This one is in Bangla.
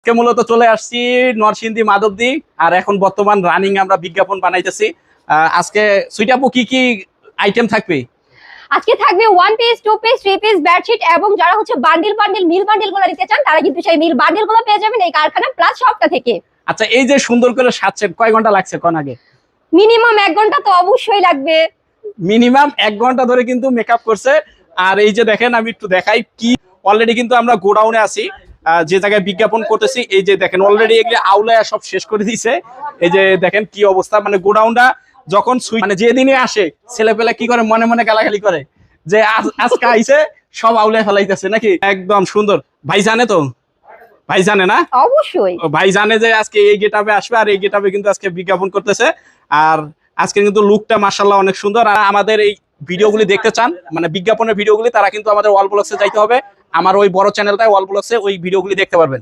আজকে মূলত চলে আসছি নরসিংদী মাধবদী, আর এখন বর্তমান রানিং আমরা বিজ্ঞাপন বানাইতেছি। আজকে সুইট আপু কি কি আইটেম থাকবে? আজকে থাকবে 1 পিস 2 পিস 3 পিস বেডশিট, এবং যারা হচ্ছে বান্ডিল মিল বান্ডিল গুলো নিতে চান তারা কিন্তু সেই মিল বান্ডিল গুলো পেয়ে যাবেন এই কারখানা প্লাস শপটা থেকে। আচ্ছা, এই যে সুন্দর করে সাজছেন, কয় ঘন্টা লাগছে কোন আগে? মিনিমাম 1 ঘন্টা তো অবশ্যই লাগবে। মিনিমাম 1 ঘন্টা ধরে কিন্তু মেকআপ করছে। আর এই যে দেখেন, আমি একটু দেখাই কি, অলরেডি কিন্তু আমরা গোডাউনে আছি, যে জায়গায় বিজ্ঞাপন করতেছি। এই যে দেখেন অলরেডি এগুলো আউলায় সব শেষ করে দিয়েছে। এই যে দেখেন কি অবস্থা, মানে গোডাউনটা যখন মানে যেদিনে আসে ছেলেপেলে কি করে মনে মনে গালাগালি করে যে আজকে আইছে সব আউলায় ফেলাইতেছে নাকি। একদম সুন্দর। ভাই জানে তো? ভাই জানে না? অবশ্যই ভাই জানে যে আজকে এই গেটআপে আসবে, আর এই গেটআপে কিন্তু আজকে বিজ্ঞাপন করতেছে। আর আজকে কিন্তু লুকটা মাশাআল্লাহ অনেক সুন্দর। আর আমাদের এই ভিডিওগুলি দেখতে চান, মানে বিজ্ঞাপনের ভিডিওগুলি, তারা কিন্তু আমাদের ওয়াল ব্লগসে যাইতে হবে। আমার ওই বড় চ্যানেলটায় ওয়াল ব্লগসে ওই ভিডিওগুলি দেখতে পারবেন।